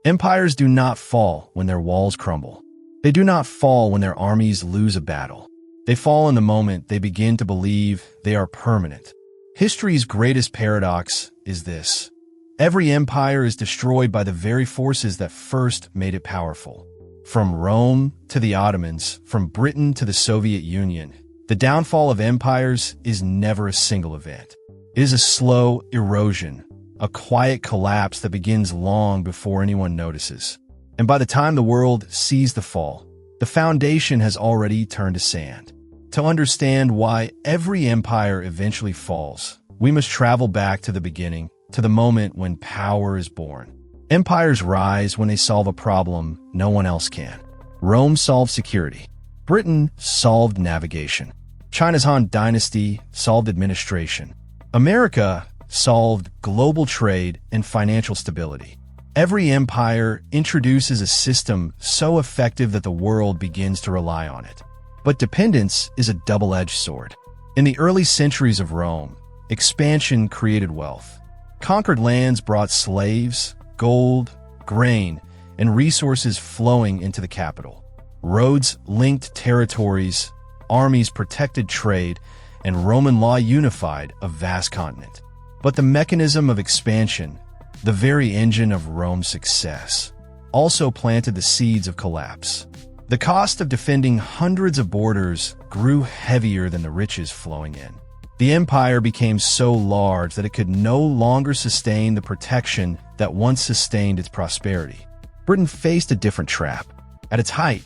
Empires do not fall when their walls crumble. They do not fall when their armies lose a battle. They fall in the moment they begin to believe they are permanent. History's greatest paradox is this. Every empire is destroyed by the very forces that first made it powerful. From Rome to the Ottomans, from Britain to the Soviet Union, the downfall of empires is never a single event. It is a slow erosion, a quiet collapse that begins long before anyone notices. And by the time the world sees the fall, the foundation has already turned to sand. To understand why every empire eventually falls, we must travel back to the beginning, to the moment when power is born. Empires rise when they solve a problem no one else can. Rome solved security. Britain solved navigation. China's Han Dynasty solved administration. America solved global trade and financial stability. Every empire introduces a system so effective that the world begins to rely on it. But dependence is a double-edged sword. In the early centuries of Rome, expansion created wealth. Conquered lands brought slaves, gold, grain, and resources flowing into the capital. Roads linked territories, armies protected trade, and Roman law unified a vast continent. But the mechanism of expansion, the very engine of Rome's success, also planted the seeds of collapse. The cost of defending hundreds of borders grew heavier than the riches flowing in. The empire became so large that it could no longer sustain the protection that once sustained its prosperity. Britain faced a different trap. At its height,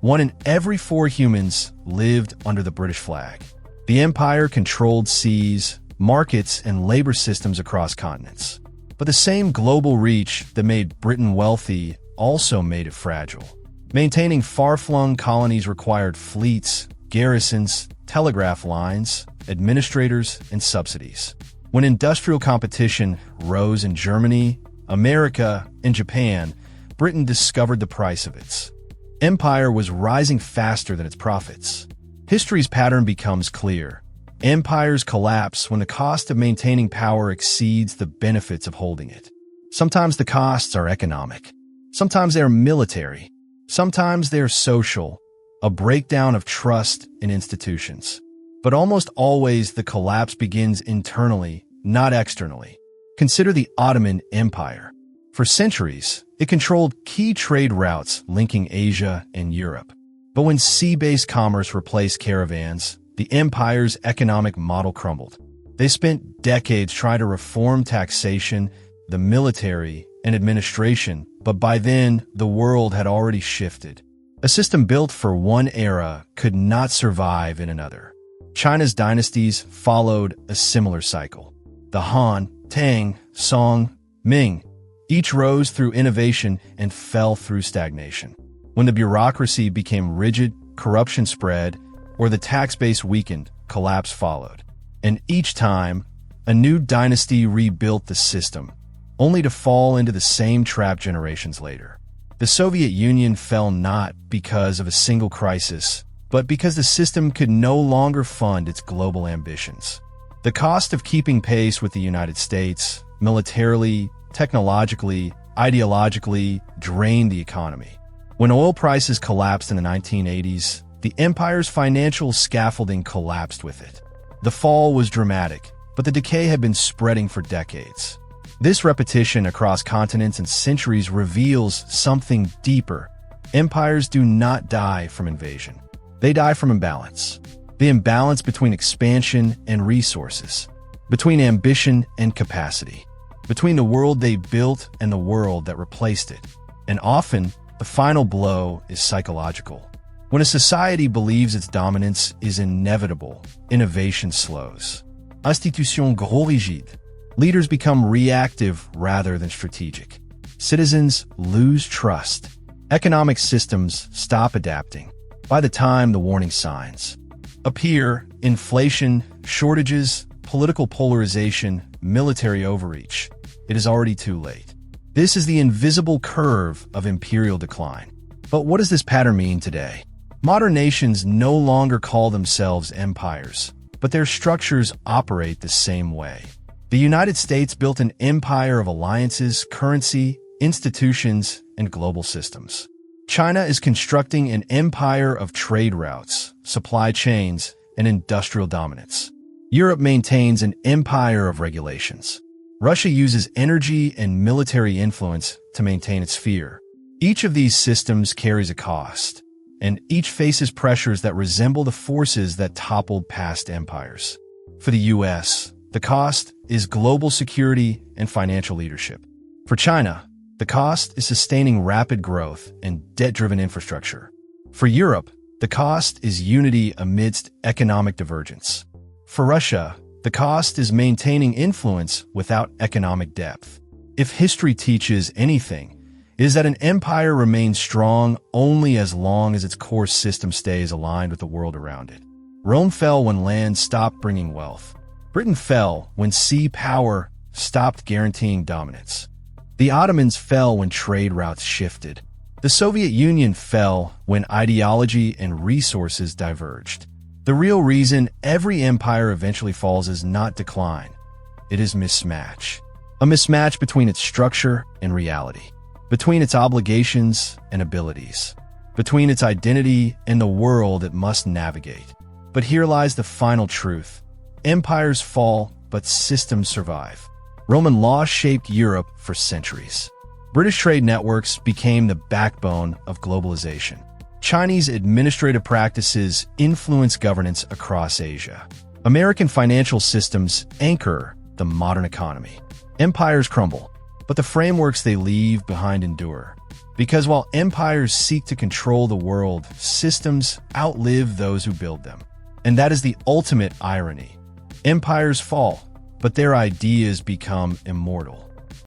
1 in every 4 humans lived under the British flag. The empire controlled seas, markets, and labor systems across continents. But the same global reach that made Britain wealthy also made it fragile. Maintaining far-flung colonies required fleets, garrisons, telegraph lines, administrators, and subsidies. When industrial competition rose in Germany, America, and Japan, Britain discovered the price of its empire was rising faster than its profits. History's pattern becomes clear. Empires collapse when the cost of maintaining power exceeds the benefits of holding it. Sometimes the costs are economic. Sometimes they are military. Sometimes they are social, a breakdown of trust in institutions. But almost always the collapse begins internally, not externally. Consider the Ottoman Empire. For centuries, it controlled key trade routes linking Asia and Europe. But when sea-based commerce replaced caravans, the empire's economic model crumbled. They spent decades trying to reform taxation, the military, and administration, but by then, the world had already shifted. A system built for one era could not survive in another. China's dynasties followed a similar cycle. The Han, Tang, Song, Ming, each rose through innovation and fell through stagnation. When the bureaucracy became rigid, corruption spread, or the tax base weakened, collapse followed. And each time, a new dynasty rebuilt the system, only to fall into the same trap generations later. The Soviet Union fell not because of a single crisis, but because the system could no longer fund its global ambitions. The cost of keeping pace with the United States, militarily, technologically, ideologically, drained the economy. When oil prices collapsed in the 1980s, the empire's financial scaffolding collapsed with it. The fall was dramatic, but the decay had been spreading for decades. This repetition across continents and centuries reveals something deeper. Empires do not die from invasion. They die from imbalance. The imbalance between expansion and resources, between ambition and capacity, between the world they built and the world that replaced it. And often, the final blow is psychological. When a society believes its dominance is inevitable, innovation slows. Institutions trop rigides. Leaders become reactive rather than strategic. Citizens lose trust. Economic systems stop adapting. By the time the warning signs appear, inflation, shortages, political polarization, military overreach, it is already too late. This is the invisible curve of imperial decline. But what does this pattern mean today? Modern nations no longer call themselves empires, but their structures operate the same way. The United States built an empire of alliances, currency, institutions, and global systems. China is constructing an empire of trade routes, supply chains, and industrial dominance. Europe maintains an empire of regulations. Russia uses energy and military influence to maintain its sphere. Each of these systems carries a cost, and each faces pressures that resemble the forces that toppled past empires. For the US, the cost is global security and financial leadership. For China, the cost is sustaining rapid growth and debt-driven infrastructure. For Europe, the cost is unity amidst economic divergence. For Russia, the cost is maintaining influence without economic depth. If history teaches anything, it is that an empire remains strong only as long as its core system stays aligned with the world around it. Rome fell when land stopped bringing wealth. Britain fell when sea power stopped guaranteeing dominance. The Ottomans fell when trade routes shifted. The Soviet Union fell when ideology and resources diverged. The real reason every empire eventually falls is not decline. It is mismatch. A mismatch between its structure and reality, between its obligations and abilities, between its identity and the world it must navigate. But here lies the final truth. Empires fall, but systems survive. Roman law shaped Europe for centuries. British trade networks became the backbone of globalization. Chinese administrative practices influence governance across Asia. American financial systems anchor the modern economy. Empires crumble, but the frameworks they leave behind endure. Because while empires seek to control the world, systems outlive those who build them. And that is the ultimate irony. Empires fall, but their ideas become immortal.